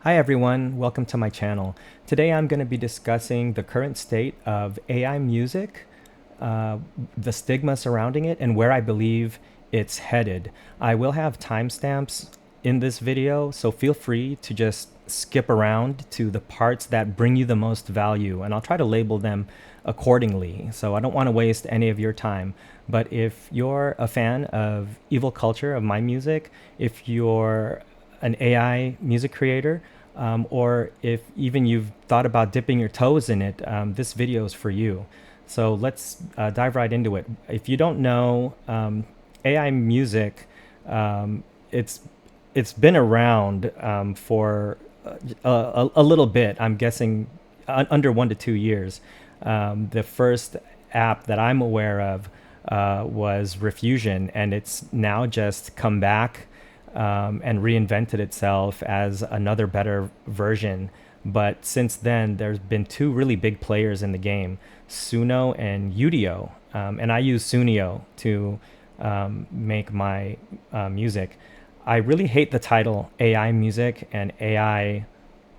Hi everyone, welcome to my channel. Today I'm going to be discussing the current state of AI music, the stigma surrounding it, and where I believe it's headed. I will have timestamps in this video, so feel free to just skip around to the parts that bring you the most value, and I'll try to label them accordingly. So I don't want to waste any of your time. But if you're a fan of evil culture, of my music, if you're an AI music creator, or if even you've thought about dipping your toes in it, this video is for you. So let's dive right into it. If you don't know, AI music, it's it's been around for a little bit. I'm guessing under 1 to 2 years. The first app that I'm aware of was Refusion, and it's now just come back and reinvented itself as another better version. But since then, there's been two really big players in the game, Suno and Udio. And I use Suno to make my music. I really hate the title AI music and AI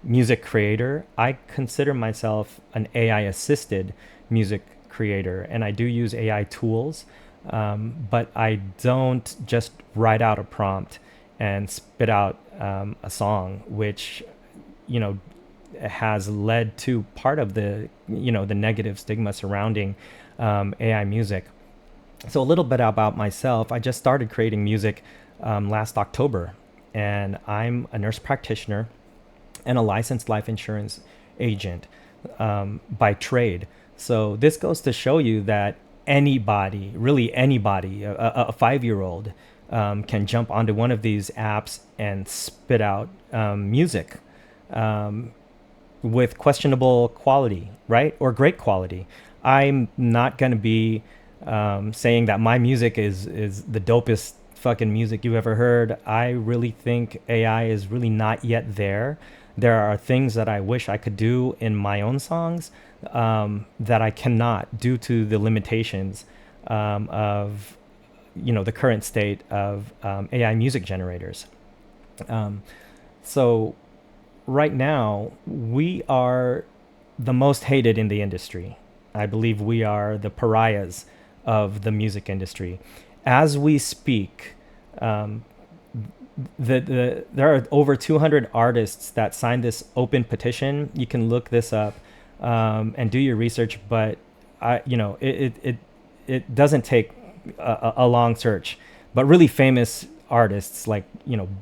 music creator. I consider myself an AI assisted music creator, and I do use AI tools, but I don't just write out a prompt and spit out a song, which, you know, has led to part of the, the negative stigma surrounding AI music. So a little bit about myself. I just started creating music last October, and I'm a nurse practitioner and a licensed life insurance agent by trade. So this goes to show you that anybody, really anybody, a 5-year-old can jump onto one of these apps and spit out music with questionable quality, right? Or great quality. I'm not going to be saying that my music is the dopest fucking music you've ever heard. I really think AI is really not yet there. There are things that I wish I could do in my own songs that I cannot due to the limitations of the current state of AI music generators. So right now we are the most hated in the industry. I believe we are the pariahs of the music industry. As we speak, there are over 200 artists that signed this open petition. You can look this up and do your research, but it doesn't take a long search. But really famous artists like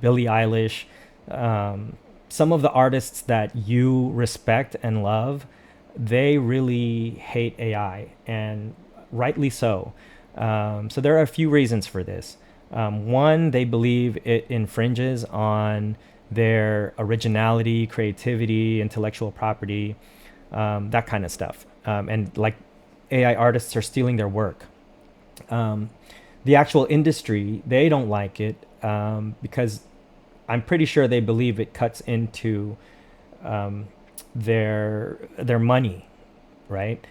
Billie Eilish, some of the artists that you respect and love, they really hate AI, and rightly so. So there are a few reasons for this. One, they believe it infringes on their originality, creativity, intellectual property, that kind of stuff. And like AI artists are stealing their work. The actual industry, they don't like it because I'm pretty sure they believe it cuts into their money, right?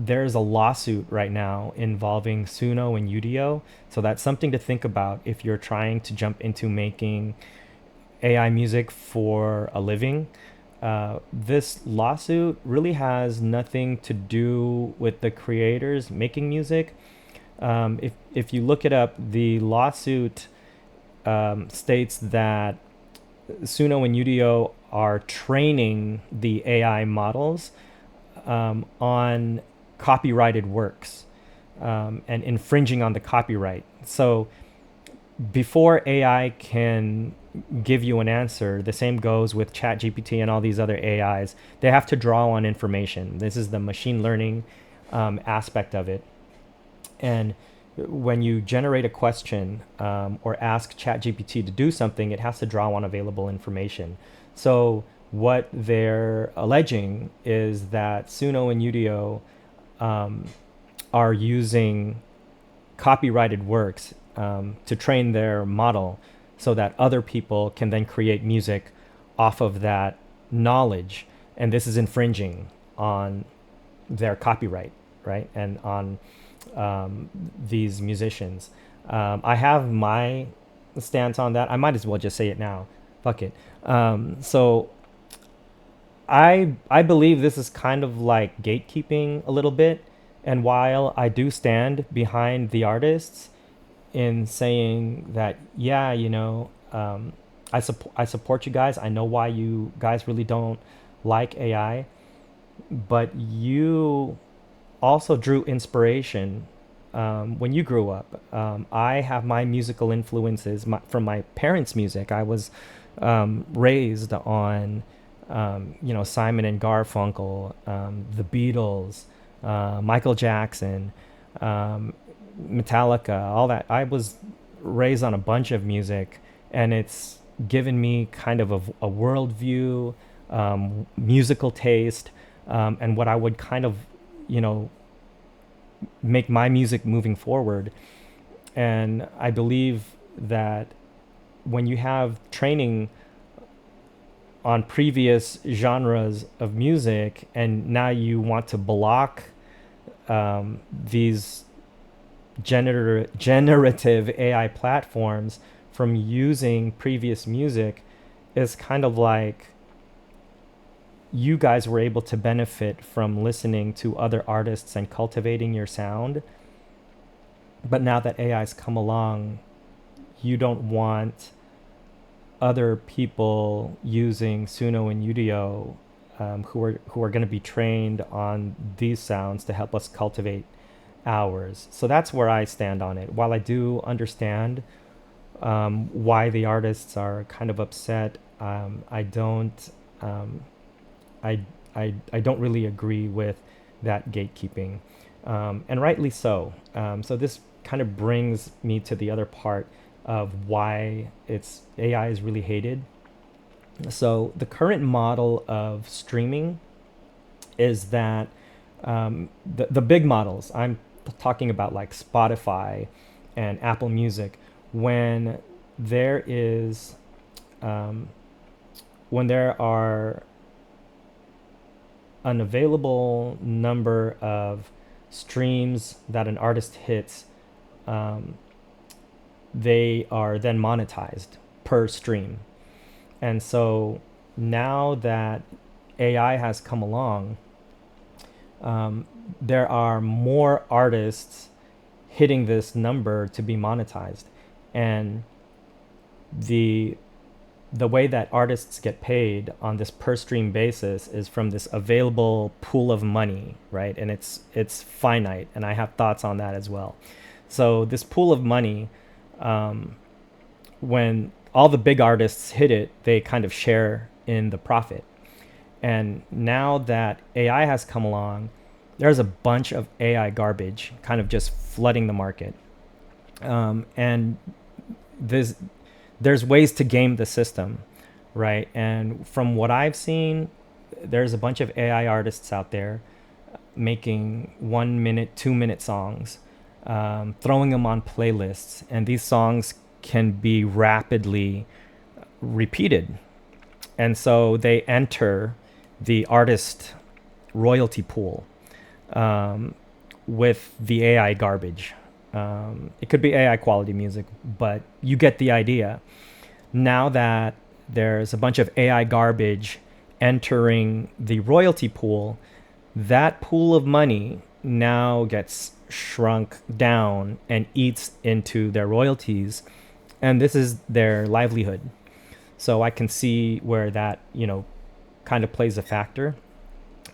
There's a lawsuit right now involving Suno and Udio, so that's something to think about if you're trying to jump into making AI music for a living. This lawsuit really has nothing to do with the creators making music. If you look it up, the lawsuit states that Suno and Udio are training the AI models on copyrighted works and infringing on the copyright. So before AI can give you an answer, the same goes with ChatGPT and all these other AIs. They have to draw on information. This is the machine learning aspect of it. And when you generate a question or ask ChatGPT to do something, it has to draw on available information. So what they're alleging is that Suno and Udio are using copyrighted works to train their model so that other people can then create music off of that knowledge. And this is infringing on their copyright, right? And on these musicians. I have my stance on that. I might as well just say it now. Fuck it. So I believe this is kind of like gatekeeping a little bit. And while I do stand behind the artists in saying that, yeah, I support you guys. I know why you guys really don't like AI, but you also drew inspiration when you grew up. I have my musical influences from my parents' music. I was raised on, Simon and Garfunkel, the Beatles, Michael Jackson, um, Metallica, all that. I was raised on a bunch of music, and it's given me kind of a worldview, musical taste, and what I would kind of, you know, make my music moving forward. And I believe that when you have training on previous genres of music and now you want to block these generative AI platforms from using previous music, is kind of like you guys were able to benefit from listening to other artists and cultivating your sound. But now that AI's come along, you don't want other people using Suno and Udio, who are going to be trained on these sounds to help us cultivate ours. So that's where I stand on it. While I do understand why the artists are kind of upset, I don't. I, I don't really agree with that gatekeeping, and rightly so. So this kind of brings me to the other part of why it's AI is really hated. So the current model of streaming is that the big models, I'm talking about like Spotify and Apple Music, when there is when there are an available number of streams that an artist hits, um, they are then monetized per stream. And so now that AI has come along, there are more artists hitting this number to be monetized. And the the way that artists get paid on this per stream basis is from this available pool of money, right? And it's finite, and I have thoughts on that as well. So this pool of money, um, when all the big artists hit it, they kind of share in the profit. And now that AI has come along, there's a bunch of AI garbage kind of just flooding the market. And there's there's ways to game the system, right? And from what I've seen, there's a bunch of AI artists out there making 1 minute, 2 minute songs, throwing them on playlists, and these songs can be rapidly repeated. And so they enter the artist royalty pool um, with the AI garbage. It could be AI quality music, but you get the idea. Now that there's a bunch of AI garbage entering the royalty pool, that pool of money now gets shrunk down and eats into their royalties. And this is their livelihood. So I can see where that, kind of plays a factor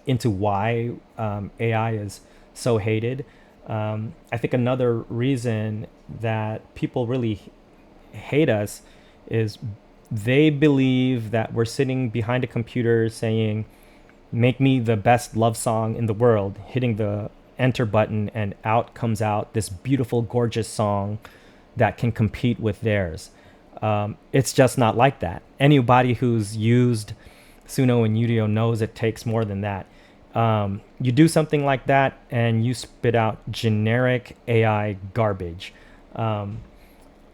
into why AI is so hated. I think another reason that people really hate us is they believe that we're sitting behind a computer saying, make me the best love song in the world, hitting the enter button, and out comes out this beautiful, gorgeous song that can compete with theirs. It's just not like that. Anybody who's used Suno and Udio knows it takes more than that. You do something like that and you spit out generic AI garbage.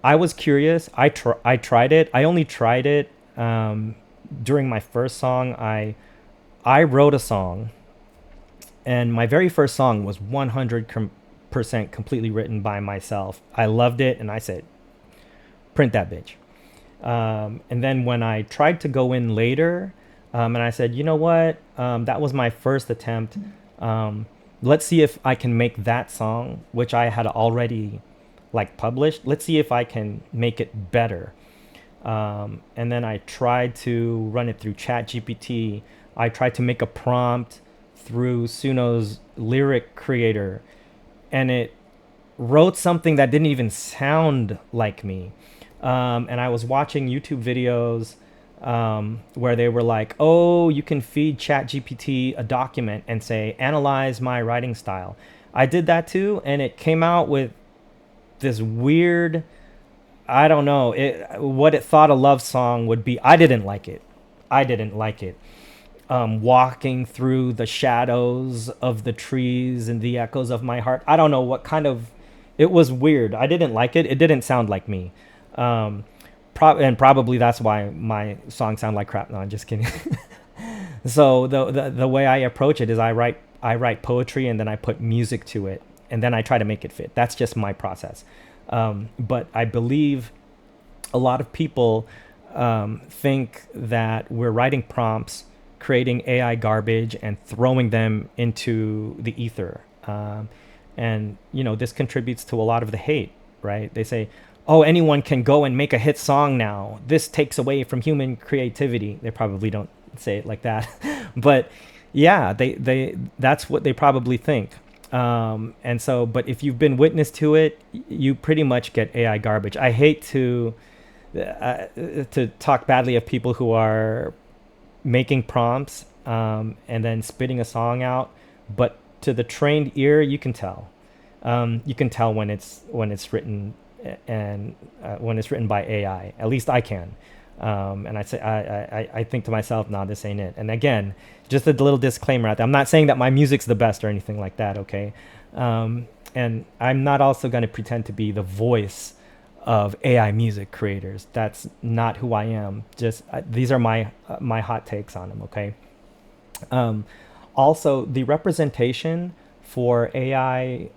I was curious. I tried it. I only tried it during my first song. I wrote a song, and my very first song was 100% completely written by myself. I loved it, and I said, print that bitch. And then when I tried to go in later, and I said, you know what, that was my first attempt. Um, let's see if I can make that song, which I had already like published. Let's see if I can make it better. And then I tried to run it through Chat GPT. I tried to make a prompt through Suno's lyric creator, and it wrote something that didn't even sound like me. And I was watching YouTube videos where they were like, oh, you can feed ChatGPT a document and say, analyze my writing style. I did that too, and it came out with this weird, I don't know, what it thought a love song would be. I didn't like it. I didn't like it. Walking through the shadows of the trees and the echoes of my heart. I don't know what kind of. It was weird. I didn't like it. It didn't sound like me. Um, and probably that's why my songs sound like crap. No, I'm just kidding. So the way I approach it is I write poetry and then I put music to it and then I try to make it fit. That's just my process. But I believe a lot of people think that we're writing prompts, creating AI garbage, and throwing them into the ether. And this contributes to a lot of the hate, right? They say, "Oh, anyone can go and make a hit song now. This takes away from human creativity." They probably don't say it like that, but yeah, they that's what they probably think. And so, but if you've been witness to it, you pretty much get AI garbage. I hate to talk badly of people who are making prompts and then spitting a song out, but to the trained ear, you can tell. You can tell when it's written and when it's written by AI. At least I can. And I think to myself, nah, this ain't it. And again, just a little disclaimer out there. I'm not saying that my music's the best or anything like that. Okay. And I'm not also going to pretend to be the voice of AI music creators. That's not who I am. Just these are my hot takes on them. Okay. Um, Also, the representation for AI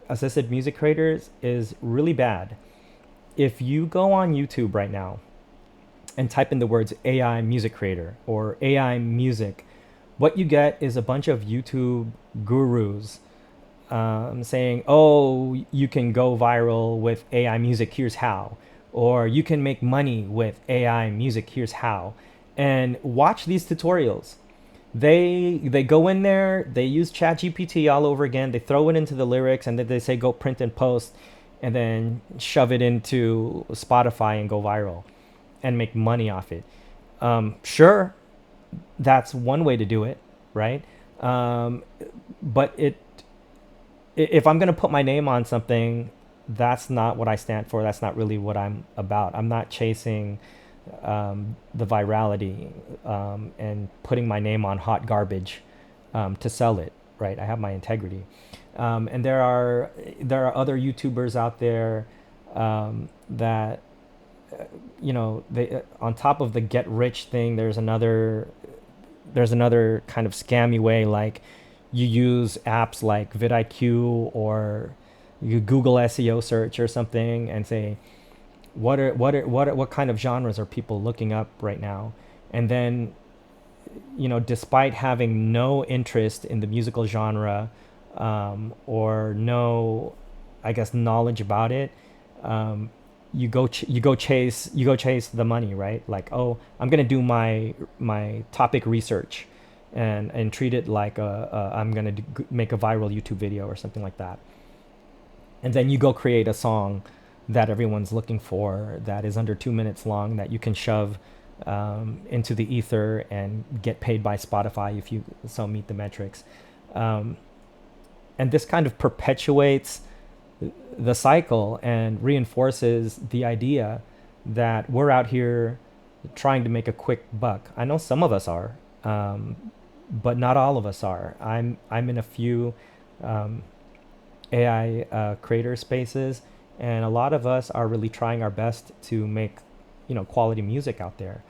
assisted music creators is really bad. If you go on YouTube right now and type in the words AI music creator or AI music, what you get is a bunch of YouTube gurus saying, oh, you can go viral with AI music, here's how. Or you can make money with AI music, here's how. And watch these tutorials. They go in there, they use ChatGPT all over again, they throw it into the lyrics, and then they say go print and post, and then shove it into Spotify and go viral and make money off it. Sure, that's one way to do it, right? Um, but if I'm gonna put my name on something, that's not what I stand for. That's not really what I'm about. I'm not chasing the virality and putting my name on hot garbage to sell it. Right? I have my integrity, and there are other YouTubers out there that they on top of the get rich thing. There's another kind of scammy way, like you use apps like vidIQ or you Google SEO search or something and say what kind of genres are people looking up right now, and then despite having no interest in the musical genre or no, I guess, knowledge about it, you go chase the money, right? Like, oh, I'm gonna do my topic research, and treat it like I'm gonna make a viral YouTube video or something like that, and then you go create a song that everyone's looking for that is under 2 minutes long that you can shove into the ether and get paid by Spotify if you so meet the metrics. Um, and this kind of perpetuates the cycle and reinforces the idea that we're out here trying to make a quick buck. I know some of us are, but not all of us are. I'm in a few um, AI creator spaces, and a lot of us are really trying our best to make quality music out there.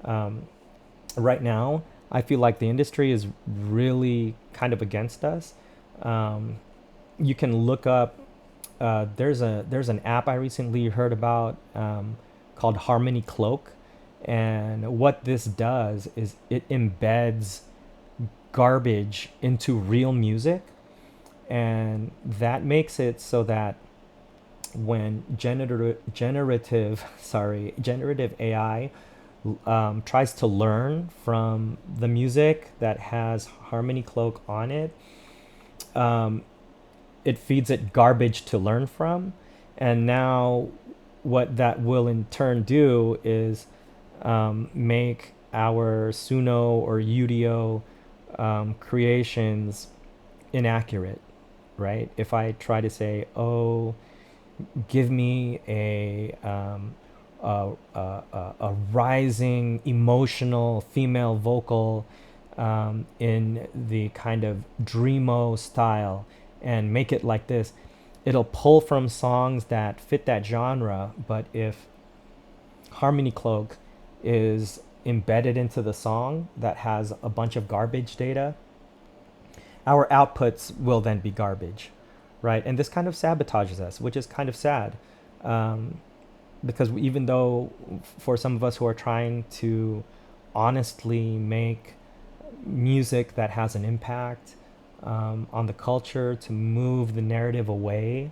Um, right now, I feel like the industry is really kind of against us. Um, you can look up. There's an app I recently heard about called Harmony Cloak. And what this does is it embeds garbage into real music, and that makes it so that when generative AI tries to learn from the music that has Harmony Cloak on it, um, it feeds it garbage to learn from. And now what that will in turn do is make our Suno or Udio creations inaccurate, right? If I try to say, oh, give me a rising emotional female vocal in the kind of dreamo style and make it like this, it'll pull from songs that fit that genre. But if Harmony Cloak is embedded into the song that has a bunch of garbage data, our outputs will then be garbage, right? And this kind of sabotages us, which is kind of sad. Um, because even though for some of us who are trying to honestly make music that has an impact on the culture, to move the narrative away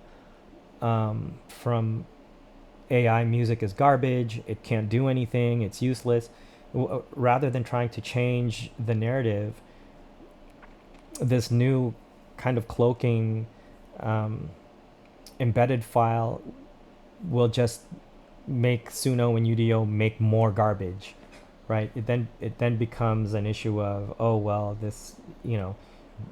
from AI music is garbage, it can't do anything, it's useless, rather than trying to change the narrative, this new kind of cloaking embedded file will just make Suno and Udio make more garbage, right? It then becomes an issue of, oh well, this,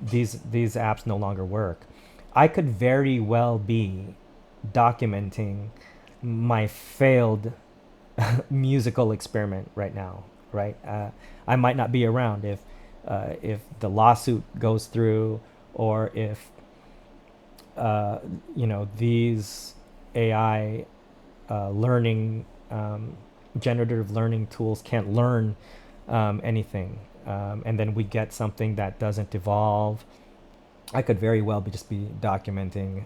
these apps no longer work. I could very well be documenting my failed musical experiment right now, right? I might not be around if the lawsuit goes through, or if these AI learning generative learning tools can't learn anything, and then we get something that doesn't evolve. I could very well be documenting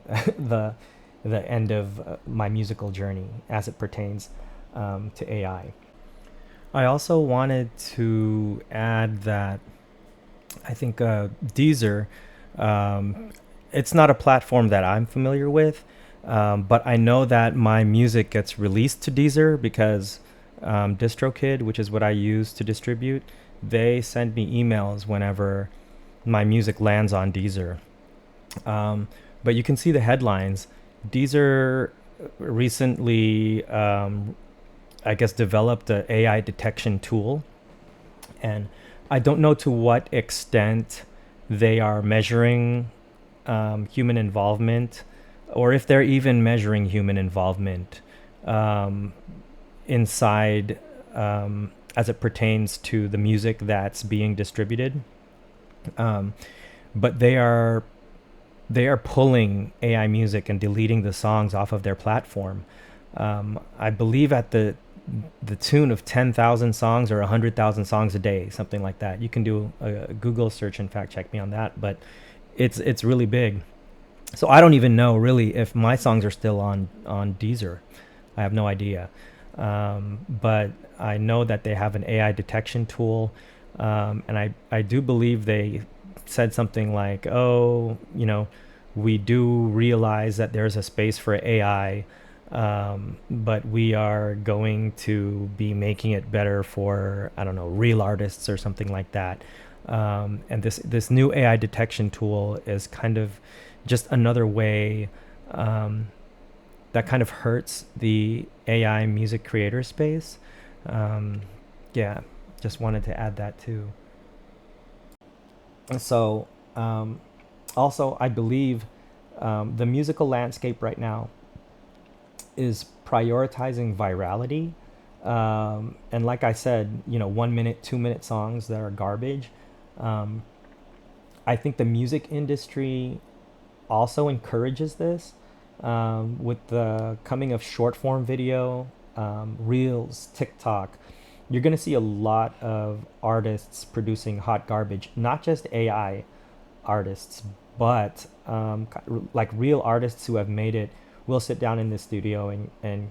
the end of my musical journey as it pertains to AI. I also wanted to add that I think Deezer, it's not a platform that I'm familiar with, but I know that my music gets released to Deezer because DistroKid, which is what I use to distribute, they send me emails whenever my music lands on Deezer. But you can see the headlines. Deezer recently, I guess, developed an AI detection tool, and I don't know to what extent they are measuring human involvement, or if they're even measuring human involvement inside as it pertains to the music that's being distributed. But they are pulling AI music and deleting the songs off of their platform. I believe at the tune of 10,000 songs or 100,000 songs a day, something like that. You can do a Google search and fact check me on that, but it's really big. So I don't even know really if my songs are still on Deezer. I have no idea. But I know that they have an AI detection tool, and I do believe they said something like, oh, we do realize that there's a space for AI, but we are going to be making it better for, I don't know, real artists or something like that. And this new AI detection tool is kind of just another way that kind of hurts the AI music creator space. Yeah, just wanted to add that too. So, also, I believe the musical landscape right now is prioritizing virality. And like I said, 1 minute, 2 minute songs that are garbage. Um, I think the music industry also encourages this with the coming of short form video, Reels, TikTok. You're going to see a lot of artists producing hot garbage, not just AI artists, but like real artists who have made it will sit down in the studio and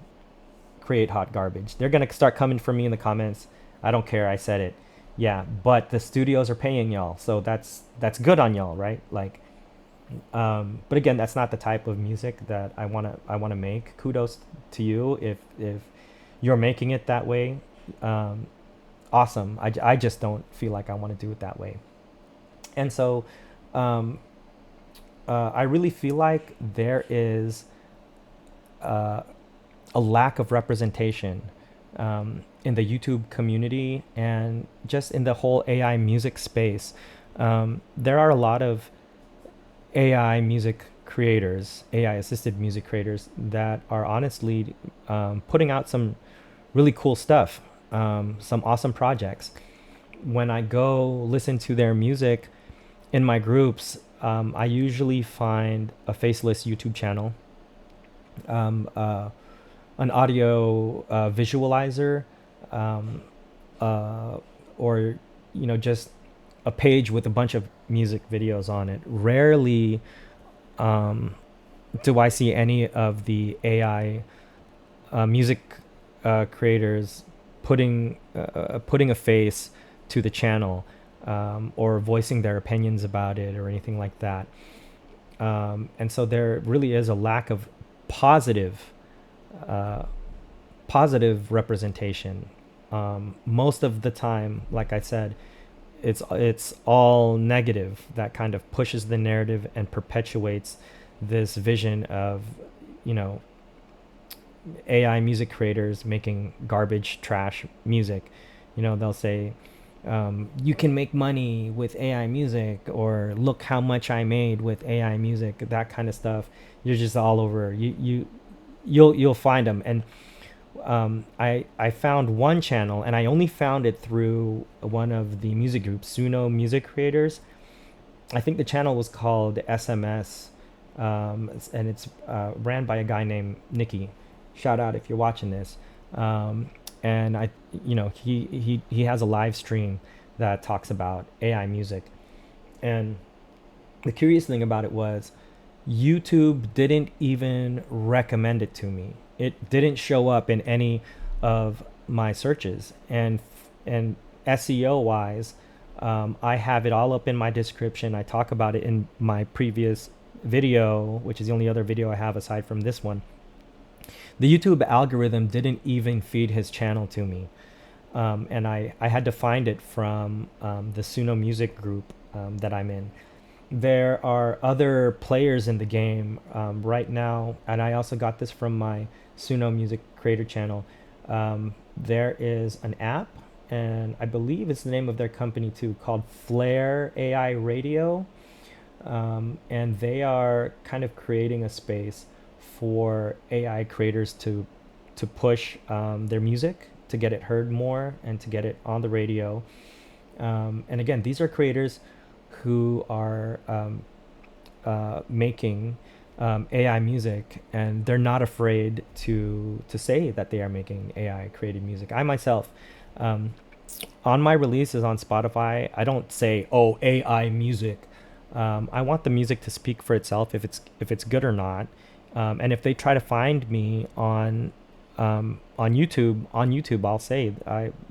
create hot garbage. They're gonna start coming for me in the comments. I don't care. I said it. Yeah, but the studios are paying y'all, so that's good on y'all, right? Like, but again, that's not the type of music that I wanna make. Kudos to you if you're making it that way. Um, awesome. I just don't feel like I want to do it that way. And so, um, I really feel like there is uh, a lack of representation in the YouTube community and just in the whole AI music space. There are a lot of AI music creators, AI assisted music creators that are honestly putting out some really cool stuff, some awesome projects. When I go listen to their music in my groups, I usually find a faceless YouTube channel, um, uh, an audio visualizer, um, uh, or just a page with a bunch of music videos on it. Rarely um, do I see any of the AI music creators putting a face to the channel, or voicing their opinions about it or anything like that. And so there really is a lack of positive uh, positive representation. Most of the time, like I said, it's all negative that kind of pushes the narrative and perpetuates this vision of you know AI music creators making garbage trash music. They'll say, you can make money with AI music, or look how much I made with AI music, that kind of stuff. You're just all over. You'll find them. And I found one channel, and I only found it through one of the music groups, Suno Music Creators. I think the channel was called SMS, and it's ran by a guy named Nikki. Shout out if you're watching this. And he has a live stream that talks about AI music. And the curious thing about it was YouTube didn't even recommend it to me. It didn't show up in any of my searches, and SEO wise, I have it all up in my description. I talk about it in my previous video, which is the only other video I have aside from this one. The YouTube algorithm didn't even feed his channel to me, and I had to find it from the Suno Music group that I'm in. There are other players in the game right now, and I also got this from my Suno Music Creator channel. There is an app, and I believe it's the name of their company too, called Flare AI Radio, and they are kind of creating a space for AI creators to push their music, to get it heard more and to get it on the radio. And again, these are creators who are making AI music, and they're not afraid to say that they are making AI created music. I myself, on my releases on Spotify, I don't say, "Oh, AI music." I want the music to speak for itself, if it's good or not. And if they try to find me on YouTube, I'll say,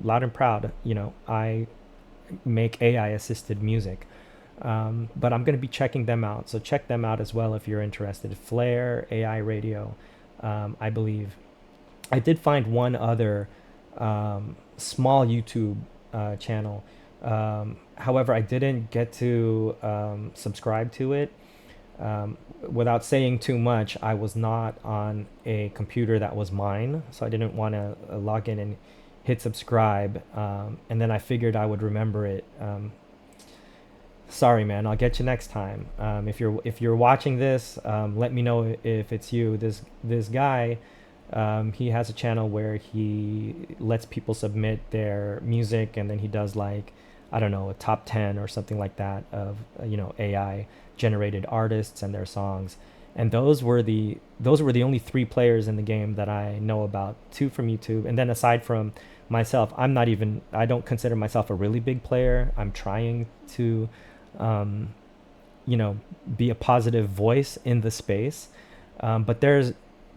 loud and proud, I make AI assisted music. But I'm going to be checking them out. So check them out as well if you're interested. Flare AI Radio, I believe. I did find one other small YouTube channel. However, I didn't get to subscribe to it. Without saying too much, I was not on a computer that was mine, so I didn't want to log in and hit subscribe. And then I figured I would remember it. Sorry, man. I'll get you next time. If you're watching this, let me know if it's you. This guy, he has a channel where he lets people submit their music, and then he does, like, I don't know, a top 10 or something like that of AI generated artists and their songs. And those were the only three players in the game that I know about. Two from YouTube, and then aside from myself, I don't consider myself a really big player. I'm trying to be a positive voice in the space. But there's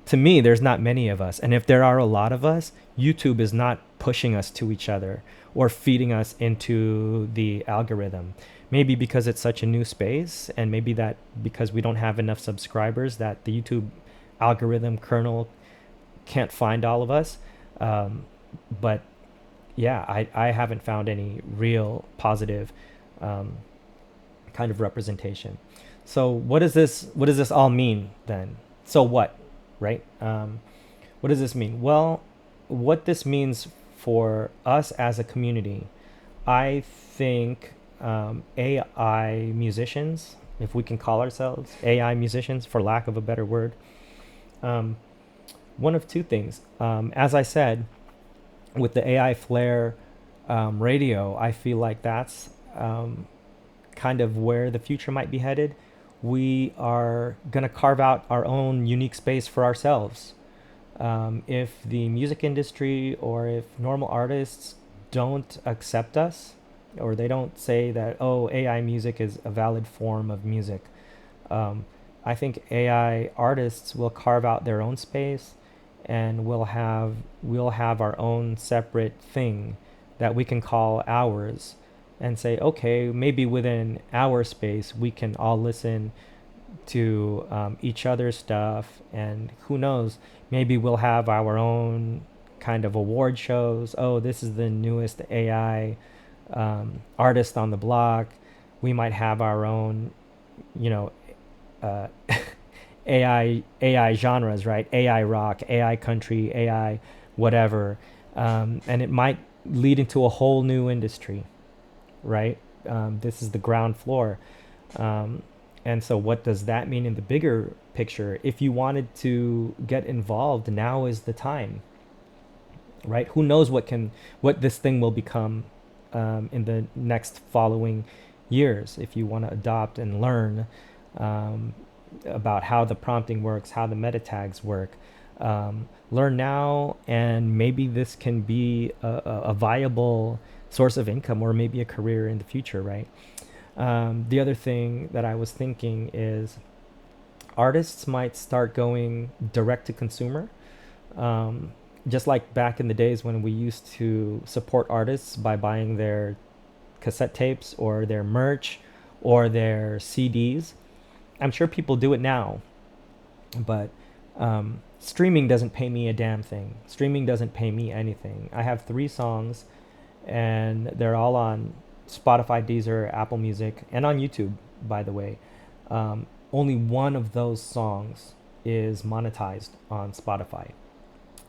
to me, there's not many of us. And if there are a lot of us, YouTube is not pushing us to each other or feeding us into the algorithm. Maybe because it's such a new space, and maybe that because we don't have enough subscribers, that the YouTube algorithm kernel can't find all of us. But yeah, I haven't found any real positive um, kind of representation. So what does this all mean then? So what, right? What does this mean? Well, what this means for us as a community, I think AI musicians, if we can call ourselves AI musicians for lack of a better word, um, one of two things. As I said, with the AI Flare radio, I feel like that's kind of where the future might be headed. We are going to carve out our own unique space for ourselves. If the music industry or if normal artists don't accept us, or they don't say that, oh, AI music is a valid form of music, um, I think AI artists will carve out their own space, and we'll have our own separate thing that we can call ours, and say, okay, maybe within our space we can all listen to each other's stuff, and who knows, maybe we'll have our own kind of award shows. Oh, this is the newest AI artist on the block. We might have our own, you know, uh, AI genres, right? AI rock, AI country, AI whatever, and it might lead into a whole new industry, right? This is the ground floor. Um, and so, what does that mean in the bigger picture? If you wanted to get involved, now is the time, right? Who knows what this thing will become in the next following years? If you want to adopt and learn um, about how the prompting works, how the meta tags work, learn now, and maybe this can be a viable source of income, or maybe a career in the future, right? The other thing that I was thinking is artists might start going direct to consumer. Um, just like back in the days when we used to support artists by buying their cassette tapes or their merch or their CDs. I'm sure people do it now, but streaming doesn't pay me a damn thing. Streaming doesn't pay me anything. I have 3 songs, and they're all on Spotify, Deezer, Apple Music, and on YouTube, by the way. Only one of those songs is monetized on Spotify.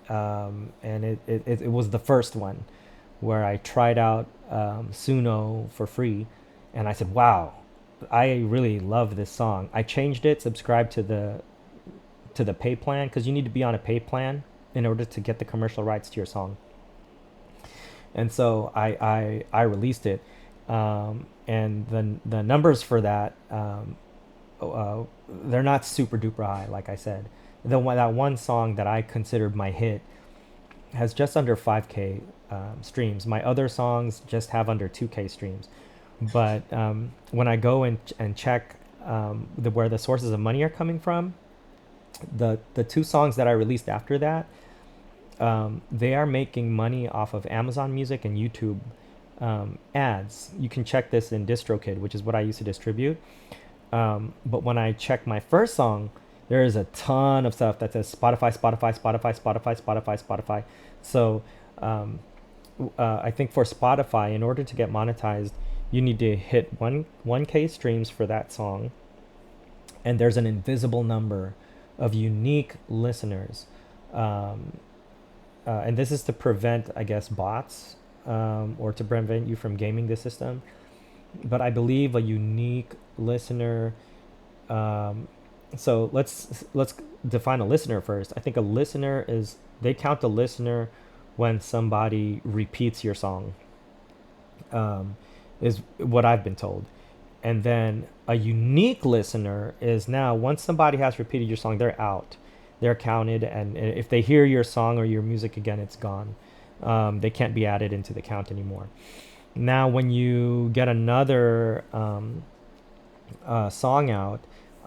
And it was the first one where I tried out Suno for free, and I said, wow, I really love this song. I changed it, subscribed to the pay plan, because you need to be on a pay plan in order to get the commercial rights to your song. And so I released it, and the numbers for that, they're not super duper high. Like I said, that one song that I considered my hit has just under 5K streams. My other songs just have under 2K streams. But when I go and check where the sources of money are coming from, the 2 songs that I released after that, they are making money off of Amazon Music and YouTube ads. You can check this in DistroKid, which is what I used to distribute. But when I check my first song, there is a ton of stuff that says Spotify, Spotify, Spotify, Spotify, Spotify, Spotify. So I think for Spotify, in order to get monetized, you need to hit 1K streams for that song. And there's an invisible number of unique listeners. And this is to prevent, I guess, bots, or to prevent you from gaming the system. But I believe a unique listener. So let's define a listener first. I think a listener is, they count a listener when somebody repeats your song. Is what I've been told. And then a unique listener is, now once somebody has repeated your song, they're out. They're counted, and if they hear your song or your music again, it's gone. They can't be added into the count anymore. Now, when you get another song out,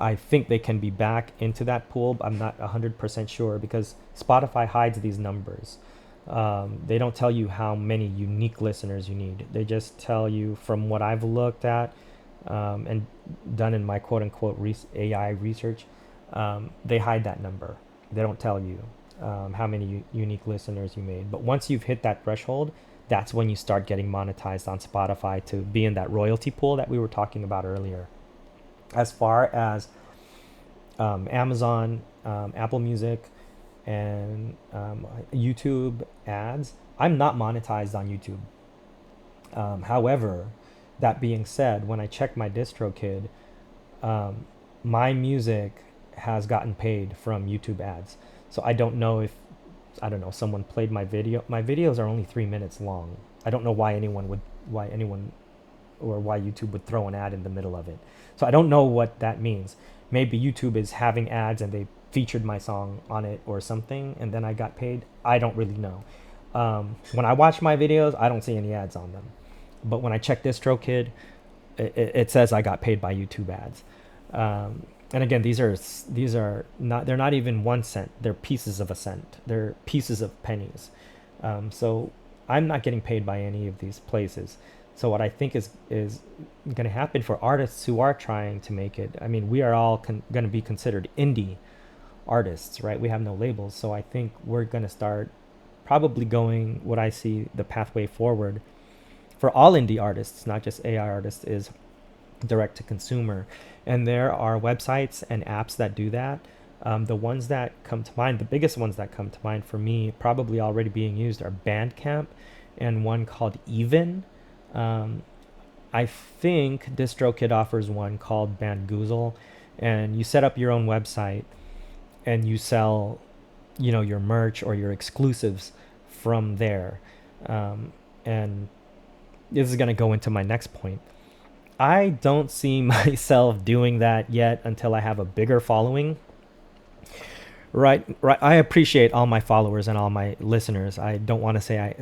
I think they can be back into that pool, but I'm not 100% sure because Spotify hides these numbers. They don't tell you how many unique listeners you need. They just tell you, from what I've looked at and done in my quote unquote AI research, they hide that number. They don't tell you how many unique listeners you made. But once you've hit that threshold, that's when you start getting monetized on Spotify to be in that royalty pool that we were talking about earlier. As far as Amazon, Apple Music, and YouTube ads, I'm not monetized on YouTube. However, that being said, when I check my DistroKid, my music has gotten paid from YouTube ads. So I don't know if, I don't know, someone played my video. My videos are only 3 minutes long. I don't know why anyone or why YouTube would throw an ad in the middle of it. So I don't know what that means. Maybe YouTube is having ads and they featured my song on it or something, and then I got paid. I don't really know. When I watch my videos, I don't see any ads on them. But when I check DistroKid, it says I got paid by YouTube ads. And again, these are not, they're not even 1 cent. They're pieces of a cent. They're pieces of pennies. So I'm not getting paid by any of these places. So what I think is going to happen for artists who are trying to make it, I mean, we are all going to be considered indie artists, right? We have no labels. So I think we're going to start probably going, what I see the pathway forward for all indie artists, not just AI artists, is direct to consumer. And there are websites and apps that do that. The ones that come to mind, the biggest ones that come to mind for me, probably already being used, are Bandcamp and one called Even. I think DistroKid offers one called Bandgoozle, and you set up your own website and you sell, your merch or your exclusives from there. And this is going to go into my next point. I don't see myself doing that yet until I have a bigger following. Right. I appreciate all my followers and all my listeners. I don't want to say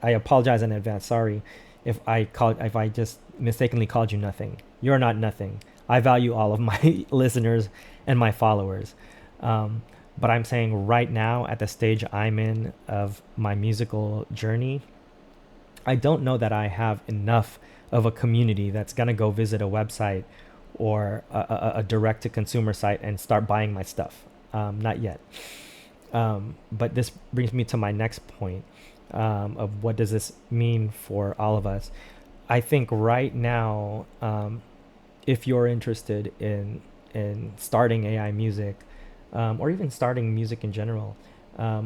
I apologize in advance. Sorry if I just mistakenly called you nothing. You're not nothing. I value all of my listeners and my followers. But I'm saying right now, at the stage I'm in of my musical journey, I don't know that I have enough of a community that's going to go visit a website or a direct-to-consumer site and start buying my stuff. Not yet. But this brings me to my next point of what does this mean for all of us. I think right now, if you're interested in starting AI music, or even starting music in general,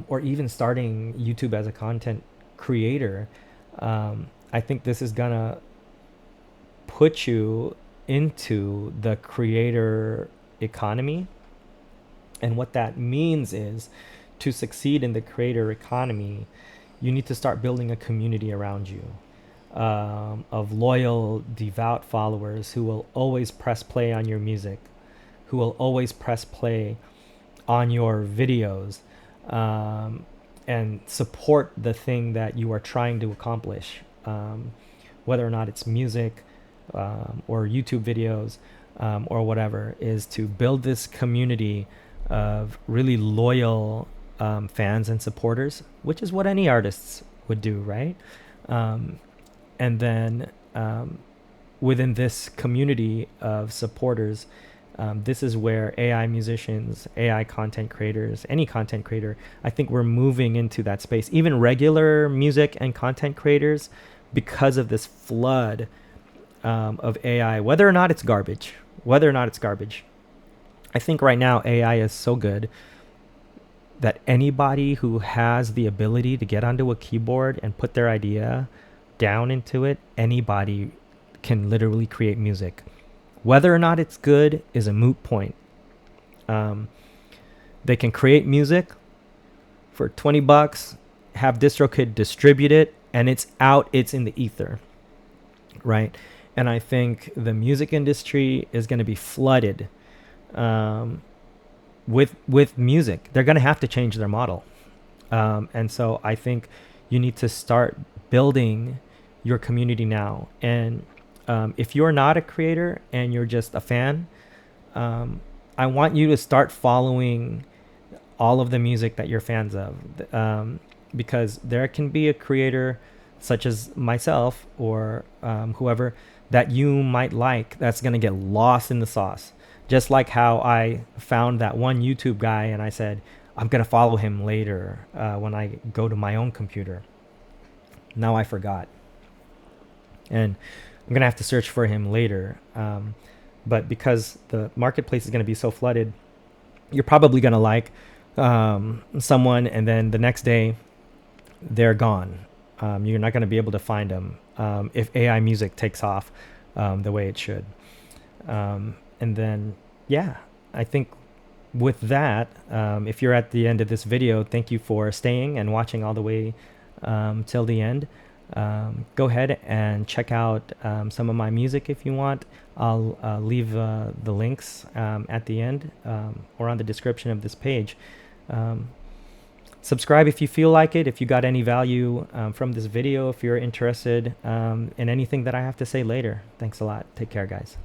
or even starting YouTube as a content creator, I think this is gonna put you into the creator economy. And what that means is, to succeed in the creator economy, you need to start building a community around you of loyal, devout followers who will always press play on your music, who will always press play on your videos, and support the thing that you are trying to accomplish, whether or not it's music or YouTube videos or whatever, is to build this community of really loyal fans and supporters, which is what any artists would do, right? And then within this community of supporters, this is where AI musicians, AI content creators, any content creator, I think we're moving into that space. Even regular music and content creators, because of this flood of AI, whether or not it's garbage, I think right now AI is so good that anybody who has the ability to get onto a keyboard and put their idea down into it, anybody can literally create music. Whether or not it's good is a moot point. They can create music for $20, have DistroKid distribute it, and it's out, it's in the ether, right? And I think the music industry is going to be flooded with music. They're going to have to change their model. And so I think you need to start building your community now. And if you're not a creator and you're just a fan, I want you to start following all of the music that you're fans of, because there can be a creator such as myself or whoever that you might like that's going to get lost in the sauce. Just like how I found that one YouTube guy and I said, I'm going to follow him later when I go to my own computer. Now I forgot. And I'm going to have to search for him later. But because the marketplace is going to be so flooded, you're probably going to like someone, and then the next day they're gone. You're not going to be able to find them if AI music takes off the way it should. And then, yeah, I think with that, if you're at the end of this video, thank you for staying and watching all the way till the end. Go ahead and check out some of my music if you want. I'll leave the links at the end or on the description of this page. Subscribe if you feel like it, if you got any value from this video, if you're interested in anything that I have to say later. Thanks a lot. Take care, guys.